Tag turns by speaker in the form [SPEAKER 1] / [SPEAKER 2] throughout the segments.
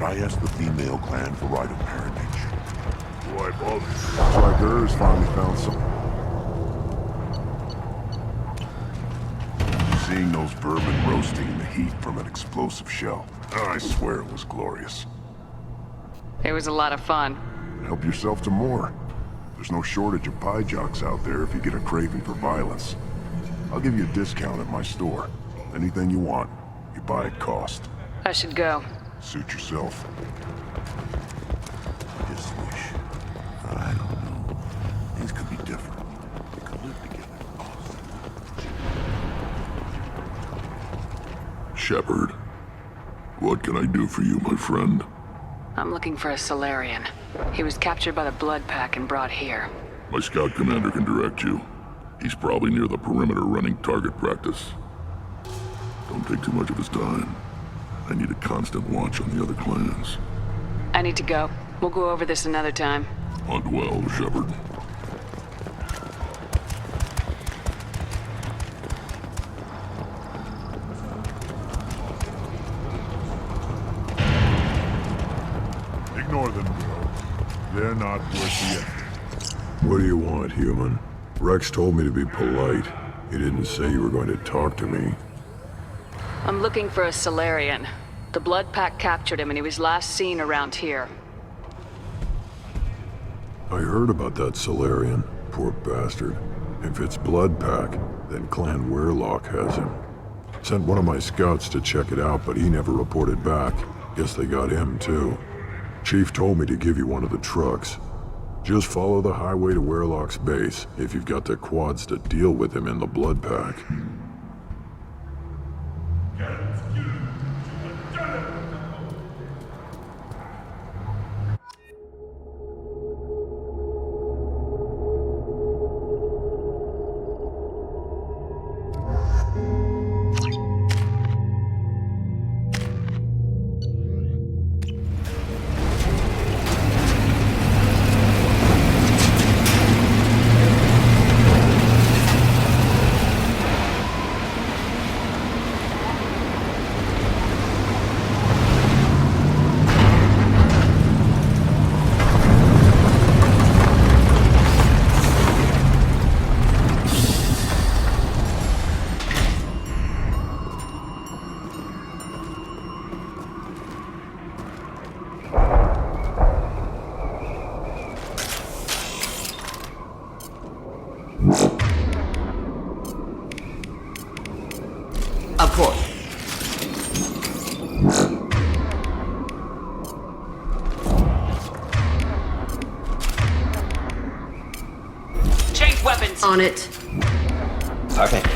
[SPEAKER 1] Should I ask the female clan for right of parentage?
[SPEAKER 2] Why bother?
[SPEAKER 3] Looks like hers finally found some.
[SPEAKER 1] Seeing those vermin roasting in the heat from an explosive shell, I swear it was glorious.
[SPEAKER 4] It was a lot of fun.
[SPEAKER 3] Help yourself to more. There's no shortage of pie jocks out there if you get a craving for violence. I'll give you a discount at my store. Anything you want, you buy at cost.
[SPEAKER 4] I should go.
[SPEAKER 3] Suit yourself.
[SPEAKER 1] Just wish. I don't know. Things could be different. We could live together.
[SPEAKER 2] Shepard, what can I do for you, my friend?
[SPEAKER 4] I'm looking for a Solarian. He was captured by the Blood Pack and brought here.
[SPEAKER 2] My scout commander can direct you. He's probably near the perimeter running target practice. Don't take too much of his time. I need a constant watch on the other clans.
[SPEAKER 4] I need to go. We'll go over this another time.
[SPEAKER 2] Hunt well, Shepard.
[SPEAKER 3] Ignore them, bro. They're not worth the effort.
[SPEAKER 5] What do you want, human? Rex told me to be polite. He didn't say you were going to talk to me.
[SPEAKER 4] I'm looking for a Solarian. The Blood Pack captured him and he was last seen around here.
[SPEAKER 5] I heard about that Solarian. Poor bastard. If it's Blood Pack, then Clan Weirlock has him. Sent one of my scouts to check it out, but he never reported back. Guess they got him, too. Chief told me to give you one of the trucks. Just follow the highway to Weirlock's base, if you've got the quads to deal with him in the Blood Pack.
[SPEAKER 6] Of course.
[SPEAKER 4] Change weapons!
[SPEAKER 6] On it. Perfect.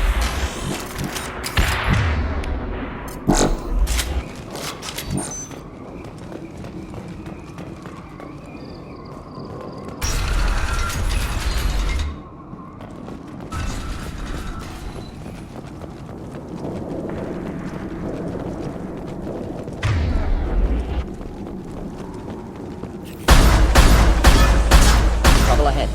[SPEAKER 6] Trouble ahead.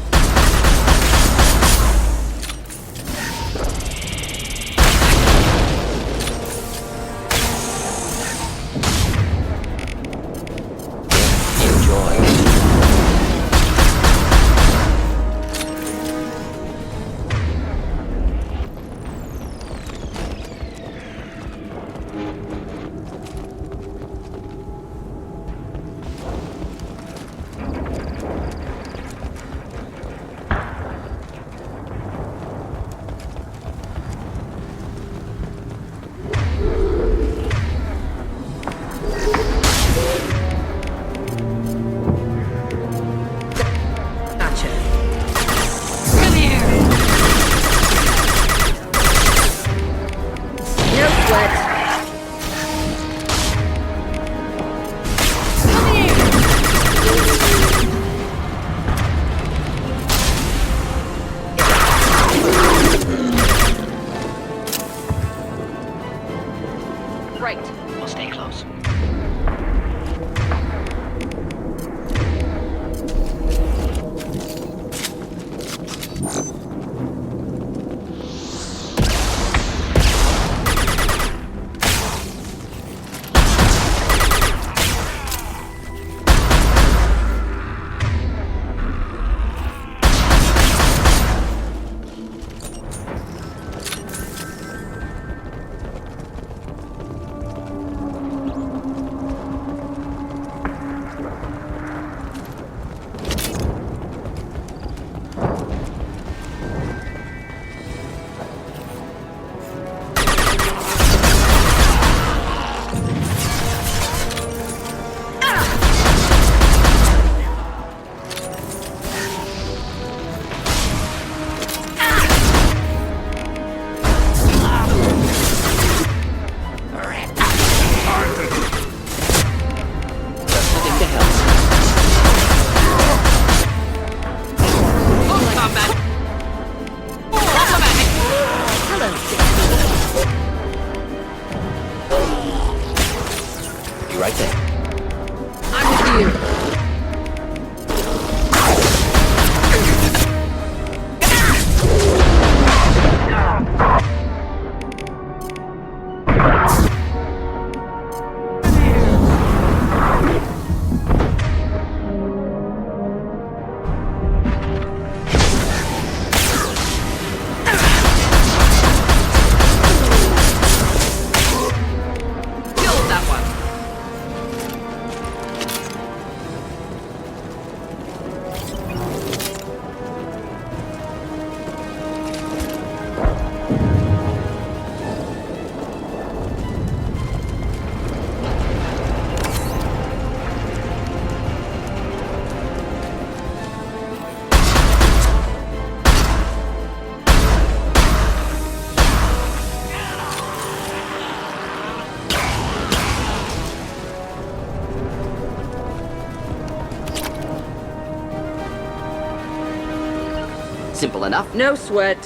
[SPEAKER 6] Simple enough.
[SPEAKER 4] No sweat.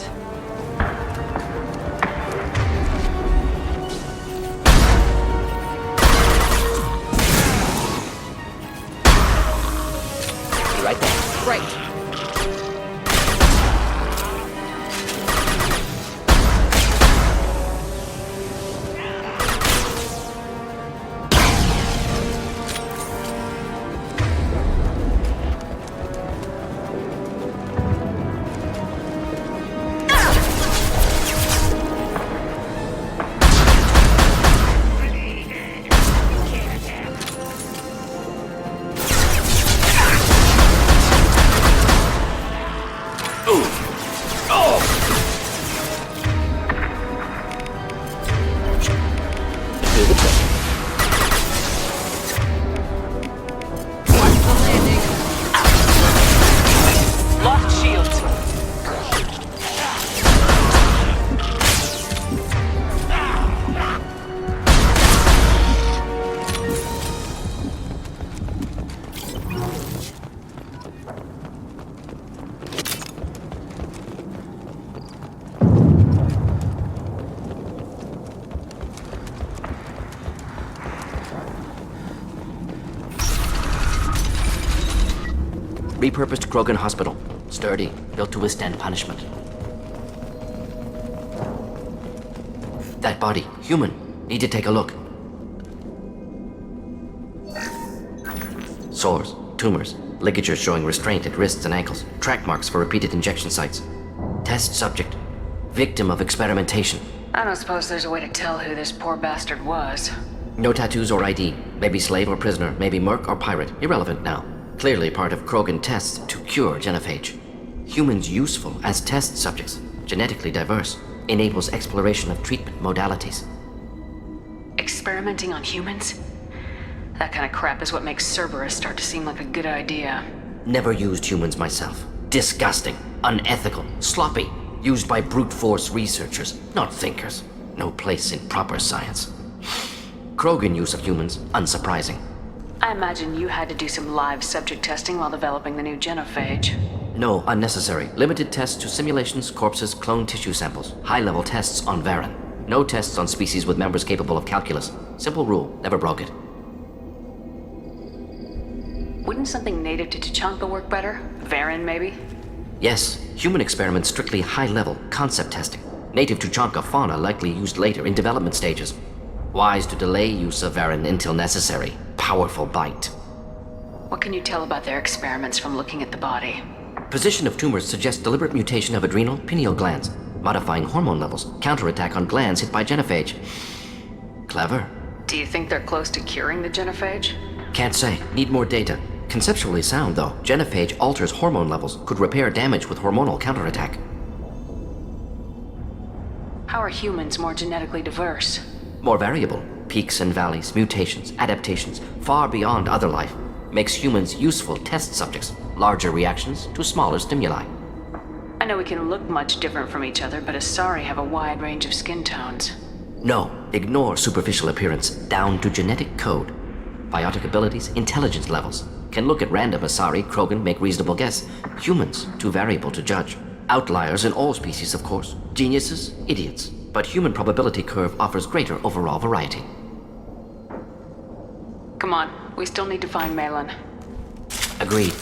[SPEAKER 6] Be right there.
[SPEAKER 4] Right.
[SPEAKER 6] Do the trick.
[SPEAKER 4] Watch the landing. Lost shields.
[SPEAKER 6] Repurposed Krogan Hospital. Sturdy, built to withstand punishment. That body, human. Need to take a look. Sores, tumors, ligatures showing restraint at wrists and ankles, track marks for repeated injection sites. Test subject. Victim of experimentation.
[SPEAKER 4] I don't suppose there's a way to tell who this poor bastard was.
[SPEAKER 6] No tattoos or ID. Maybe slave or prisoner, maybe merc or pirate. Irrelevant now. Clearly part of Krogan tests to cure genophage. Humans useful as test subjects, genetically diverse, enables exploration of treatment modalities.
[SPEAKER 4] Experimenting on humans? That kind of crap is what makes Cerberus start to seem like a good idea.
[SPEAKER 6] Never used humans myself. Disgusting, unethical, sloppy. Used by brute force researchers, not thinkers. No place in proper science. Krogan use of humans, unsurprising.
[SPEAKER 4] I imagine you had to do some live subject testing while developing the new genophage.
[SPEAKER 6] No, unnecessary. Limited tests to simulations, corpses, cloned tissue samples. High-level tests on Varen. No tests on species with members capable of calculus. Simple rule, never broke it.
[SPEAKER 4] Wouldn't something native to Tachanka work better? Varen, maybe?
[SPEAKER 6] Yes, human experiments strictly high-level, concept testing. Native Tuchanka fauna likely used later in development stages. Wise to delay use of Varen until necessary. Powerful bite.
[SPEAKER 4] What can you tell about their experiments from looking at the body?
[SPEAKER 6] Position of tumors suggests deliberate mutation of adrenal, pineal glands, modifying hormone levels, counterattack on glands hit by genophage. Clever.
[SPEAKER 4] Do you think they're close to curing the genophage?
[SPEAKER 6] Can't say. Need more data. Conceptually sound, though. Genophage alters hormone levels, could repair damage with hormonal counterattack.
[SPEAKER 4] How are humans more genetically diverse?
[SPEAKER 6] More variable. Peaks and valleys, mutations, adaptations, far beyond other life. Makes humans useful test subjects. Larger reactions to smaller stimuli.
[SPEAKER 4] I know we can look much different from each other, but Asari have a wide range of skin tones.
[SPEAKER 6] No, ignore superficial appearance, down to genetic code. Biotic abilities, intelligence levels. Can look at random Asari, Krogan, make reasonable guess. Humans, too variable to judge. Outliers in all species, of course. Geniuses, idiots. But human probability curve offers greater overall variety.
[SPEAKER 4] Come on, we still need to find Malin.
[SPEAKER 6] Agreed.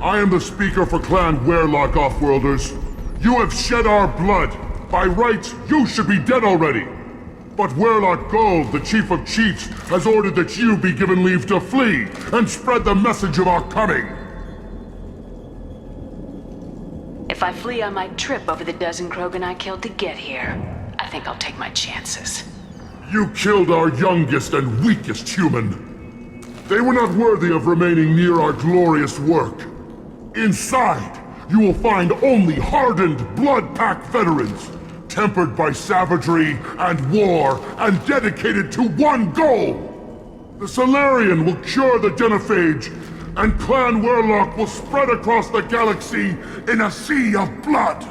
[SPEAKER 1] I am the speaker for Clan Werelock, Offworlders. You have shed our blood. By rights, you should be dead already. But Werelock Gold, the Chief of Chiefs, has ordered that you be given leave to flee and spread the message of our coming.
[SPEAKER 4] If I flee, I might trip over the dozen Krogan I killed to get here. I think I'll take my chances.
[SPEAKER 1] You killed our youngest and weakest human. They were not worthy of remaining near our glorious work. Inside, you will find only hardened blood-pack veterans, tempered by savagery and war, and dedicated to one goal! The Solarian will cure the genophage, and Clan Werlock will spread across the galaxy in a sea of blood!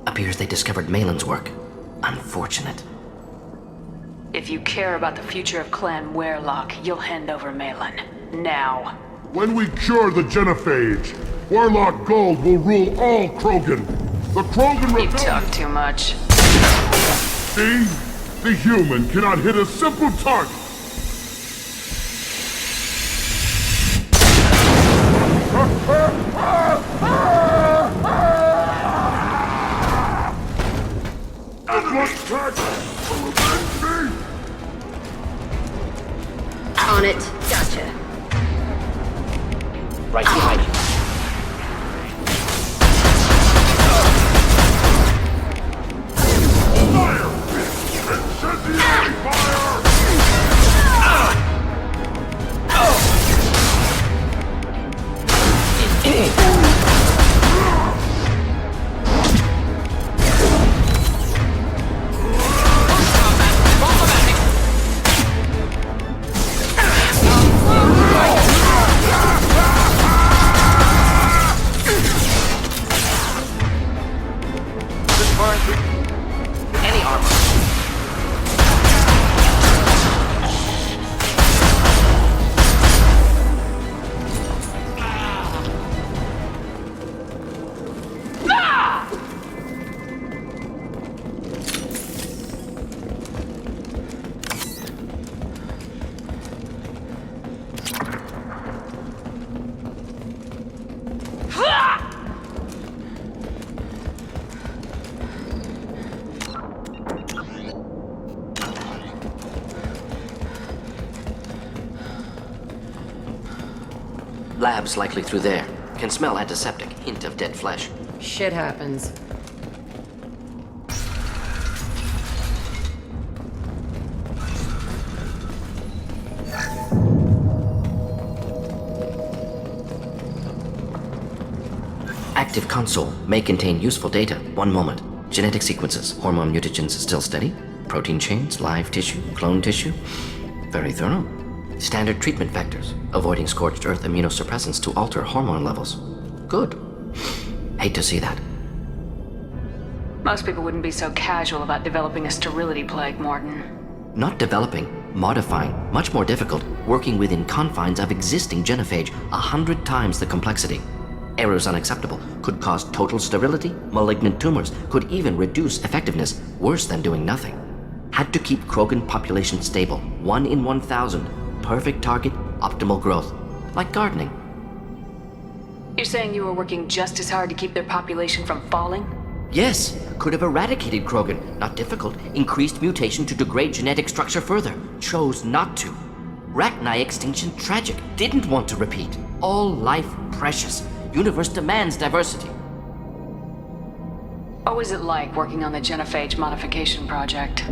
[SPEAKER 6] Appears they discovered Malin's work. Unfortunate.
[SPEAKER 4] If you care about the future of Clan Werlock, you'll hand over Malin. Now.
[SPEAKER 1] When we cure the genophage, Werlock Gold will rule all Krogan. The Krogan
[SPEAKER 4] You
[SPEAKER 1] rebellion...
[SPEAKER 4] talk too much.
[SPEAKER 1] See? The human cannot hit a simple target!
[SPEAKER 7] On it. Gotcha.
[SPEAKER 6] Right behind you.
[SPEAKER 1] Fire! Incendiary fire!
[SPEAKER 6] Any armor. Labs likely through there. Can smell antiseptic, hint of dead flesh.
[SPEAKER 7] Shit happens.
[SPEAKER 6] Active console may contain useful data. One moment. Genetic sequences, hormone mutagens still steady. Protein chains, live tissue, clone tissue. Very thorough. Standard treatment vectors, avoiding scorched earth immunosuppressants to alter hormone levels. Good. Hate to see that.
[SPEAKER 4] Most people wouldn't be so casual about developing a sterility plague, Morton.
[SPEAKER 6] Not developing, modifying, much more difficult, working within confines of existing genophage, 100 times the complexity. Errors unacceptable, could cause total sterility, malignant tumors, could even reduce effectiveness, worse than doing nothing. Had to keep Krogan population stable, 1 in 1,000. Perfect target, optimal growth. Like gardening.
[SPEAKER 4] You're saying you were working just as hard to keep their population from falling?
[SPEAKER 6] Yes, could have eradicated Krogan. Not difficult. Increased mutation to degrade genetic structure further. Chose not to. Rachni extinction tragic. Didn't want to repeat. All life precious. Universe demands diversity.
[SPEAKER 4] What was it like working on the genophage modification project?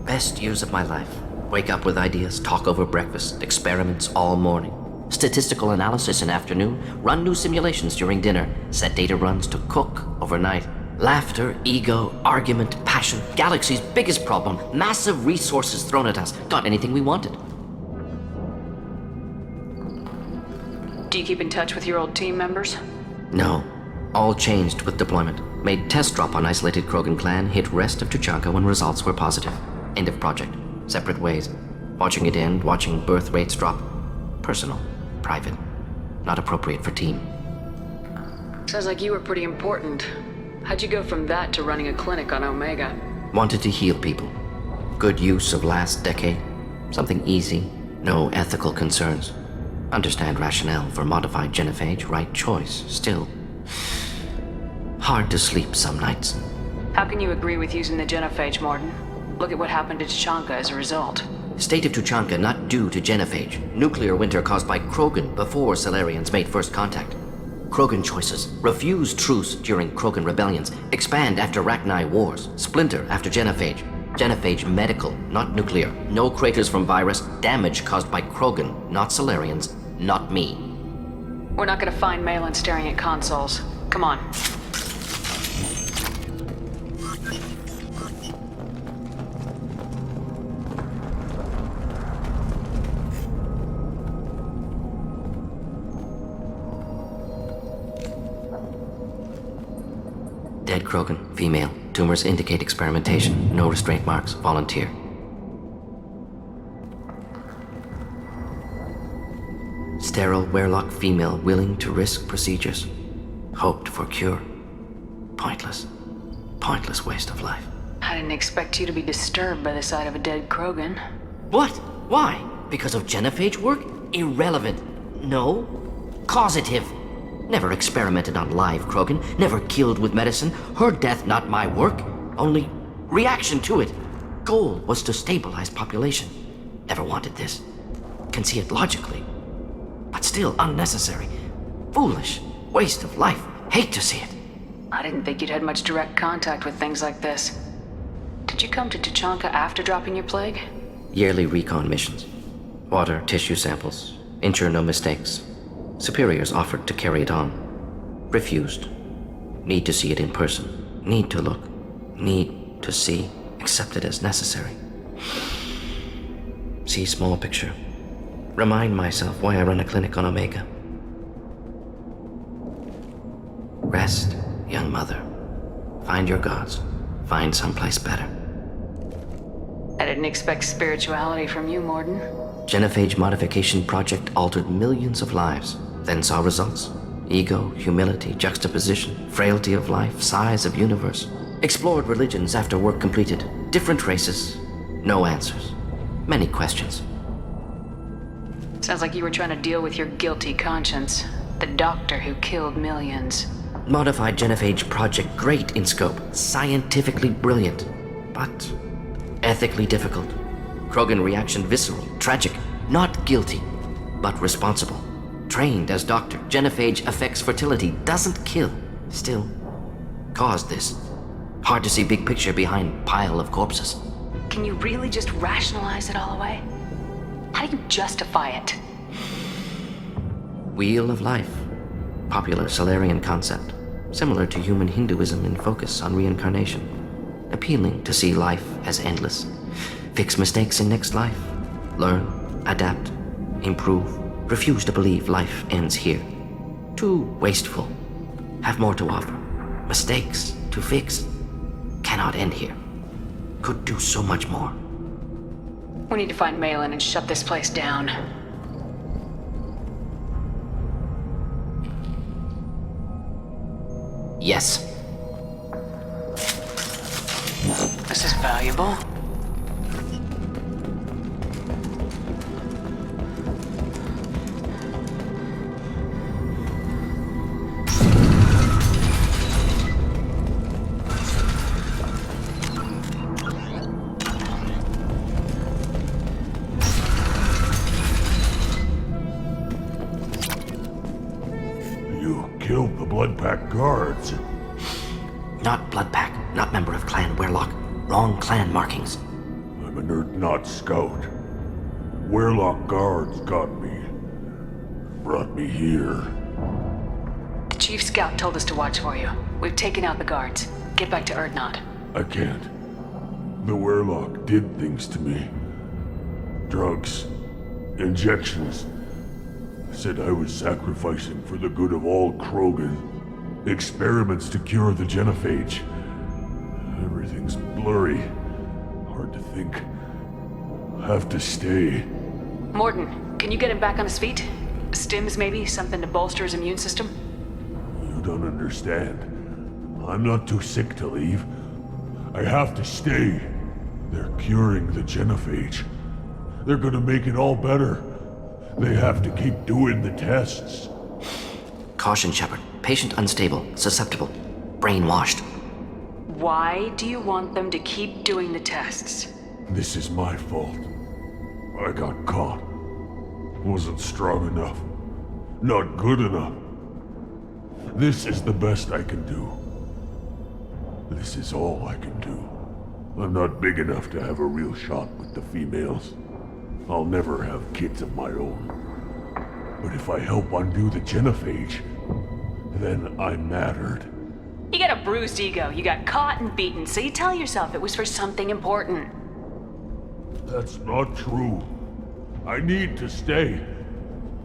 [SPEAKER 6] Best years of my life. Wake up with ideas, talk over breakfast, experiments all morning. Statistical analysis in afternoon, run new simulations during dinner, set data runs to cook overnight. Laughter, ego, argument, passion, galaxy's biggest problem, massive resources thrown at us. Got anything we wanted.
[SPEAKER 4] Do you keep in touch with your old team members?
[SPEAKER 6] No. All changed with deployment. Made test drop on isolated Krogan clan, hit rest of Tuchanka when results were positive. End of project. Separate ways. Watching it end, watching birth rates drop. Personal. Private. Not appropriate for team.
[SPEAKER 4] Sounds like you were pretty important. How'd you go from that to running a clinic on Omega?
[SPEAKER 6] Wanted to heal people. Good use of last decade. Something easy. No ethical concerns. Understand rationale for modified genophage, right choice. Still. Hard to sleep some nights.
[SPEAKER 4] How can you agree with using the genophage, Morton? Look at what happened to Tuchanka as a result.
[SPEAKER 6] State of Tuchanka not due to genophage. Nuclear winter caused by Krogan before Solarians made first contact. Krogan choices. Refuse truce during Krogan rebellions. Expand after Rachni wars. Splinter after genophage. Genophage medical, not nuclear. No craters from virus. Damage caused by Krogan, not Solarians, not me.
[SPEAKER 4] We're not gonna find Malin staring at consoles. Come on.
[SPEAKER 6] Dead Krogan, female. Tumors indicate experimentation. No restraint marks. Volunteer. Sterile Werelock female willing to risk procedures. Hoped for cure. Pointless. Pointless waste of life.
[SPEAKER 4] I didn't expect you to be disturbed by the sight of a dead Krogan.
[SPEAKER 6] What? Why? Because of genophage work? Irrelevant. No. Causative. Never experimented on live Krogan. Never killed with medicine. Her death not my work. Only reaction to it. Goal was to stabilize population. Never wanted this. Can see it logically. But still unnecessary. Foolish. Waste of life. Hate to see it.
[SPEAKER 4] I didn't think you'd had much direct contact with things like this. Did you come to Tuchanka after dropping your plague?
[SPEAKER 6] Yearly recon missions. Water, tissue samples. Ensure no mistakes. Superiors offered to carry it on. Refused. Need to see it in person. Need to look. Need to see. Accepted as necessary. See small picture. Remind myself why I run a clinic on Omega. Rest, young mother. Find your gods. Find someplace better.
[SPEAKER 4] I didn't expect spirituality from you, Morden.
[SPEAKER 6] Genophage modification project altered millions of lives, then saw results. Ego, humility, juxtaposition, frailty of life, size of universe. Explored religions after work completed. Different races. No answers. Many questions.
[SPEAKER 4] Sounds like you were trying to deal with your guilty conscience. The doctor who killed millions.
[SPEAKER 6] Modified genophage project great in scope. Scientifically brilliant. But ethically difficult. Krogan reaction visceral, tragic. Not guilty, but responsible. Trained as doctor. Genophage affects fertility, doesn't kill. Still, caused this. Hard to see big picture behind pile of corpses.
[SPEAKER 4] Can you really just rationalize it all away? How do you justify it?
[SPEAKER 6] Wheel of life. Popular Solarian concept. Similar to human Hinduism in focus on reincarnation. Appealing to see life as endless. Fix mistakes in next life. Learn, adapt, improve. Refuse to believe life ends here. Too wasteful. Have more to offer. Mistakes to fix. Cannot end here. Could do so much more.
[SPEAKER 4] We need to find Malin and shut this place down.
[SPEAKER 6] Yes.
[SPEAKER 4] This is valuable.
[SPEAKER 3] Killed the Blood Pack guards.
[SPEAKER 6] Not Blood Pack, not member of Clan Werelock. Wrong clan markings.
[SPEAKER 3] I'm a nerd, not scout. Werelock guards got me. Brought me here.
[SPEAKER 4] The Chief Scout told us to watch for you. We've taken out the guards. Get back to Erdnot.
[SPEAKER 3] I can't. The Werelock did things to me. Drugs. Injections. Said I was sacrificing for the good of all Krogan. Experiments to cure the genophage. Everything's blurry. Hard to think. Have to stay.
[SPEAKER 4] Morden, can you get him back on his feet? Stims, maybe? Something to bolster his immune system?
[SPEAKER 3] You don't understand. I'm not too sick to leave. I have to stay. They're curing the genophage. They're gonna make it all better. They have to keep doing the tests.
[SPEAKER 6] Caution, Shepard. Patient unstable, susceptible, brainwashed.
[SPEAKER 4] Why do you want them to keep doing the tests?
[SPEAKER 3] This is my fault. I got caught. Wasn't strong enough. Not good enough. This is the best I can do. This is all I can do. I'm not big enough to have a real shot with the females. I'll never have kids of my own. But if I help undo the genophage, then I mattered.
[SPEAKER 4] You got a bruised ego. You got caught and beaten, so you tell yourself it was for something important.
[SPEAKER 3] That's not true. I need to stay.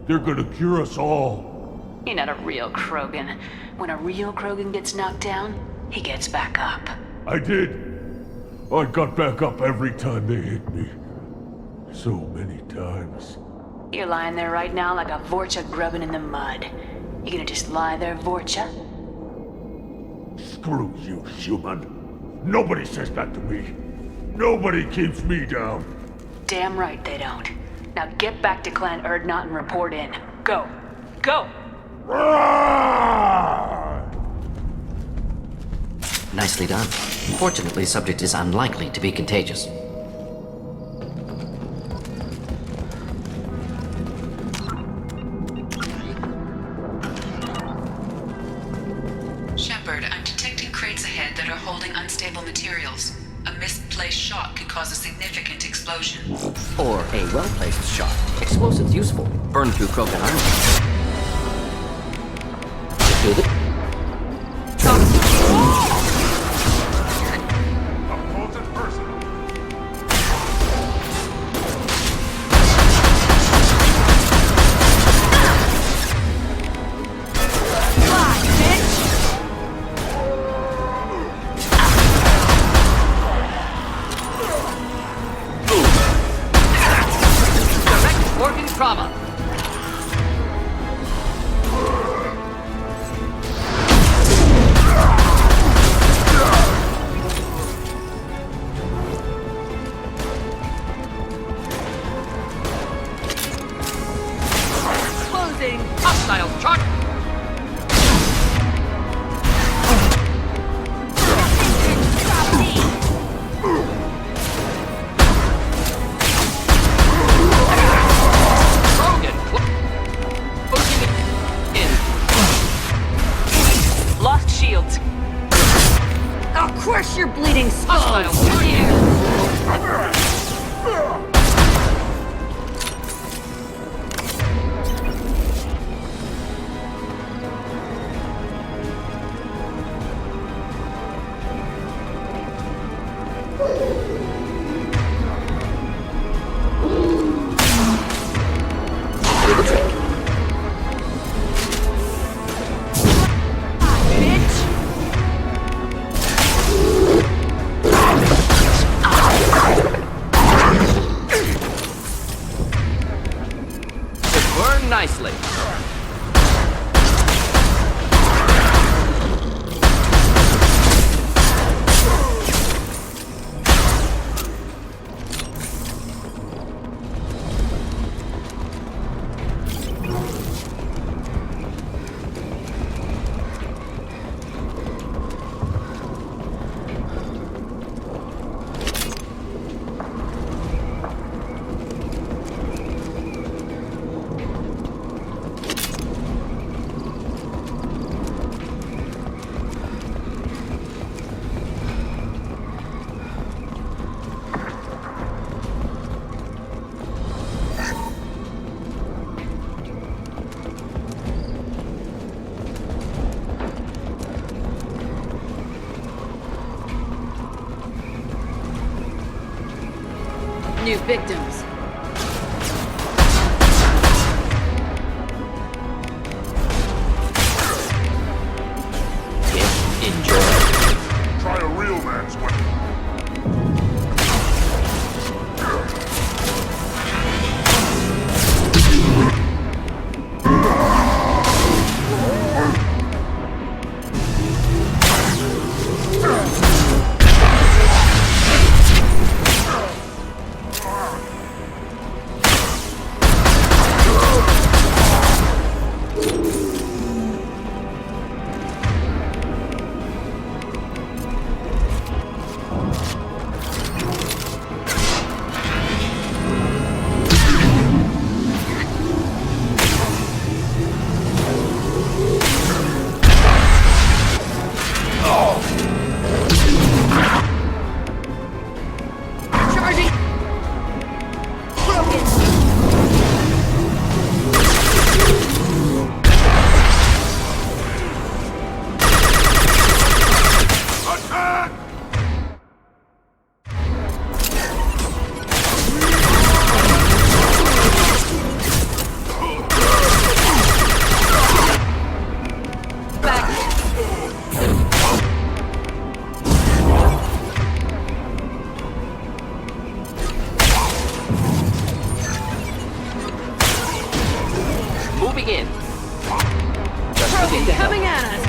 [SPEAKER 3] They're gonna cure us all.
[SPEAKER 4] You're not a real Krogan. When a real Krogan gets knocked down, he gets back up.
[SPEAKER 3] I did. I got back up every time they hit me. So many times.
[SPEAKER 4] You're lying there right now like a Vorcha grubbing in the mud. You gonna just lie there, Vorcha?
[SPEAKER 3] Screw you, human. Nobody says that to me. Nobody keeps me down.
[SPEAKER 4] Damn right they don't. Now get back to Clan Erdnot and report in. Go. Go!
[SPEAKER 6] Nicely done. Fortunately, the subject is unlikely to be contagious.
[SPEAKER 8] Shepard, I'm detecting crates ahead that are holding unstable materials. A misplaced shot could cause a significant explosion.
[SPEAKER 6] Or a well-placed shot. Explosives useful. Burn through Krogan armor. To the... Direct organ trauma. Closing hostile charge.
[SPEAKER 4] Lost shields.
[SPEAKER 7] I'll crush your bleeding skull!
[SPEAKER 6] Burn nicely.
[SPEAKER 7] New victims.
[SPEAKER 6] Enjoy.
[SPEAKER 1] Try a real man's weapon.
[SPEAKER 6] begin. Just begin to help.
[SPEAKER 7] Coming at us!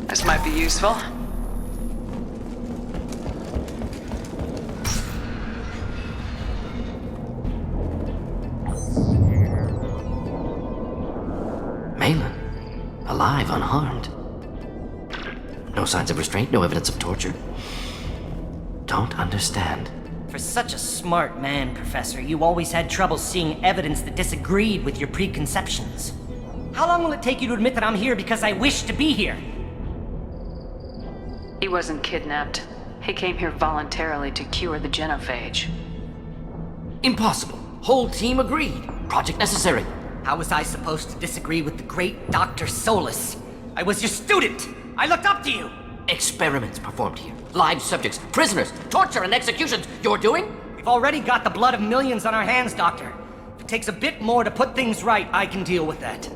[SPEAKER 4] This might be useful.
[SPEAKER 6] Malin, alive, unharmed. No signs of restraint, no evidence of torture. Don't understand.
[SPEAKER 9] For such a smart man, Professor, you always had trouble seeing evidence that disagreed with your preconceptions. How long will it take you to admit that I'm here because I wish to be here?
[SPEAKER 4] He wasn't kidnapped. He came here voluntarily to cure the genophage.
[SPEAKER 6] Impossible. Whole team agreed. Project necessary.
[SPEAKER 9] How was I supposed to disagree with the great Dr. Solus? I was your student! I looked up to you!
[SPEAKER 6] Experiments performed here. Live subjects, prisoners, torture and executions. You're doing?
[SPEAKER 9] We've already got the blood of millions on our hands, Doctor. If it takes a bit more to put things right, I can deal with that.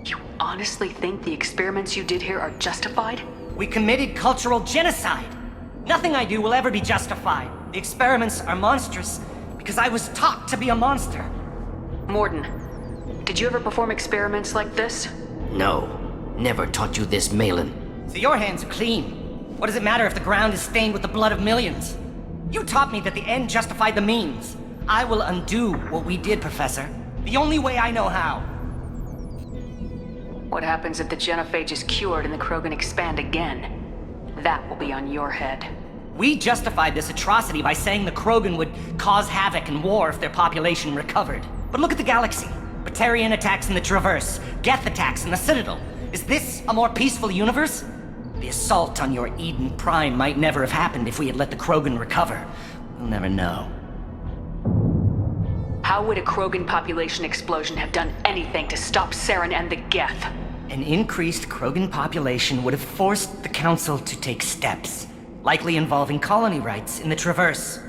[SPEAKER 4] You honestly think the experiments you did here are justified?
[SPEAKER 9] We committed cultural genocide. Nothing I do will ever be justified. The experiments are monstrous because I was taught to be a monster.
[SPEAKER 4] Morden, did you ever perform experiments like this?
[SPEAKER 6] No. Never taught you this, Malin.
[SPEAKER 9] So your hands are clean. What does it matter if the ground is stained with the blood of millions? You taught me that the end justified the means. I will undo what we did, Professor. The only way I know how.
[SPEAKER 4] What happens if the genophage is cured and the Krogan expand again? That will be on your head.
[SPEAKER 9] We justified this atrocity by saying the Krogan would cause havoc and war if their population recovered. But look at the galaxy. Batarian attacks in the Traverse, Geth attacks in the Citadel. Is this a more peaceful universe? The assault on your Eden Prime might never have happened if we had let the Krogan recover. We'll never know.
[SPEAKER 4] How would a Krogan population explosion have done anything to stop Saren and the Geth?
[SPEAKER 9] An increased Krogan population would have forced the Council to take steps, likely involving colony rights in the Traverse.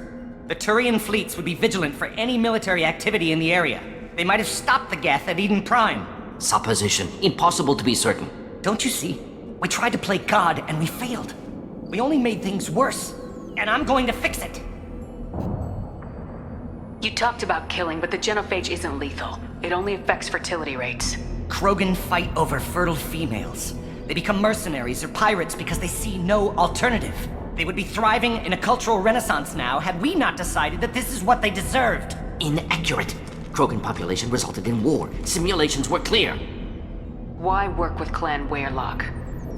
[SPEAKER 9] The Turian fleets would be vigilant for any military activity in the area. They might have stopped the Geth at Eden Prime.
[SPEAKER 6] Supposition. Impossible to be certain.
[SPEAKER 9] Don't you see? We tried to play God and we failed. We only made things worse. And I'm going to fix it.
[SPEAKER 4] You talked about killing, but the genophage isn't lethal. It only affects fertility rates.
[SPEAKER 9] Krogan fight over fertile females. They become mercenaries or pirates because they see no alternative. They would be thriving in a cultural renaissance now had we not decided that this is what they deserved.
[SPEAKER 6] Inaccurate. Krogan population resulted in war. Simulations were clear.
[SPEAKER 4] Why work with Clan Weyrloc?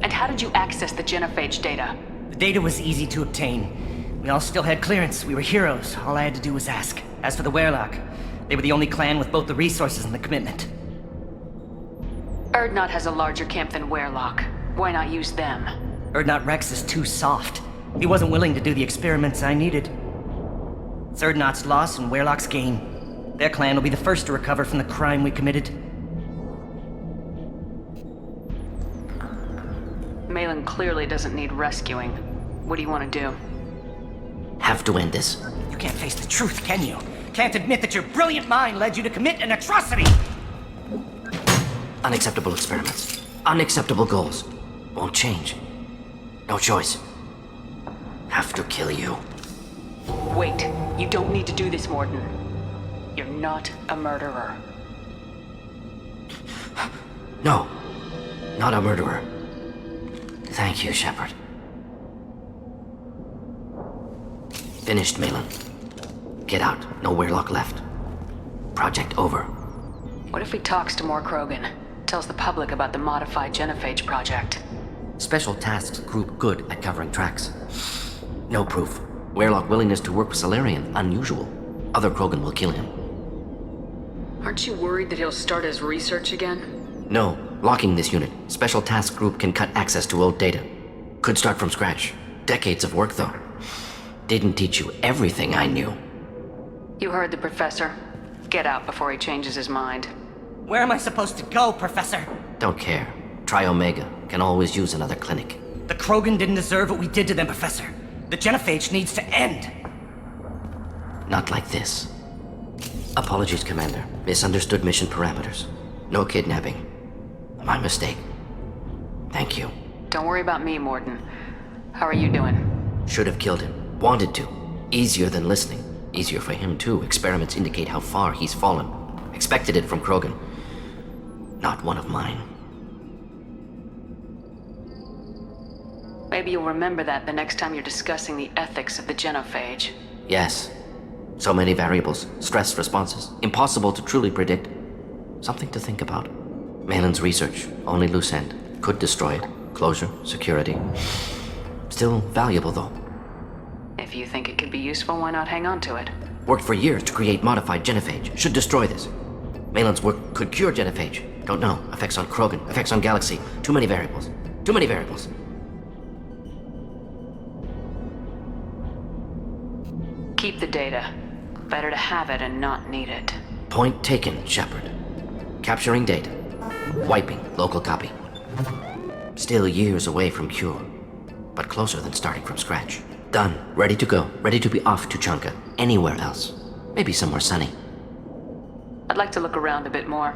[SPEAKER 4] And how did you access the genophage data?
[SPEAKER 9] The data was easy to obtain. We all still had clearance. We were heroes. All I had to do was ask. As for the Weyrloc, they were the only clan with both the resources and the commitment.
[SPEAKER 4] Erdnot has a larger camp than Weyrloc. Why not use them?
[SPEAKER 9] Erdnot Rex is too soft. He wasn't willing to do the experiments I needed. It's Erdnot's loss and Weyrloc's gain. Their clan will be the first to recover from the crime we committed.
[SPEAKER 4] Malin clearly doesn't need rescuing. What do you want to do?
[SPEAKER 6] Have to end this.
[SPEAKER 9] You can't face the truth, can you? Can't admit that your brilliant mind led you to commit an atrocity!
[SPEAKER 6] Unacceptable experiments. Unacceptable goals. Won't change. No choice. Have to kill you.
[SPEAKER 4] Wait. You don't need to do this, Morden. You're not a murderer.
[SPEAKER 6] No. Not a murderer. Thank you, Shepard. Finished, Malin. Get out. No Weyrloc left. Project over.
[SPEAKER 4] What if he talks to more Krogan? Tells the public about the modified genophage project?
[SPEAKER 6] Special Tasks Group good at covering tracks. No proof. Weirlock willingness to work with Solarian, unusual. Other Krogan will kill him.
[SPEAKER 4] Aren't you worried that he'll start his research again?
[SPEAKER 6] No. Locking this unit, Special Task Group can cut access to old data. Could start from scratch. Decades of work, though. Didn't teach you everything I knew.
[SPEAKER 4] You heard the professor. Get out before he changes his mind.
[SPEAKER 9] Where am I supposed to go, Professor?
[SPEAKER 6] Don't care. Try Omega. Can always use another clinic.
[SPEAKER 9] The Krogan didn't deserve what we did to them, Professor. The genophage needs to end.
[SPEAKER 6] Not like this. Apologies, Commander. Misunderstood mission parameters. No kidnapping. My mistake. Thank you.
[SPEAKER 4] Don't worry about me, Morton. How are you doing?
[SPEAKER 6] Should have killed him. Wanted to. Easier than listening. Easier for him, too. Experiments indicate how far he's fallen. Expected it from Krogan. Not one of mine.
[SPEAKER 4] Maybe you'll remember that the next time you're discussing the ethics of the genophage.
[SPEAKER 6] Yes. So many variables. Stress responses. Impossible to truly predict. Something to think about. Malin's research. Only loose end. Could destroy it. Closure. Security. Still valuable, though.
[SPEAKER 4] If you think it could be useful, why not hang on to it?
[SPEAKER 6] Worked for years to create modified genophage. Should destroy this. Malin's work could cure genophage. Don't know. Effects on Krogan. Effects on Galaxy. Too many variables. Too many variables.
[SPEAKER 4] Keep the data. Better to have it and not need it.
[SPEAKER 6] Point taken, Shepard. Capturing data. Wiping local copy. Still years away from cure, but closer than starting from scratch. Done. Ready to go. Ready to be off to Chunka. Anywhere else. Maybe somewhere sunny.
[SPEAKER 4] I'd like to look around a bit more.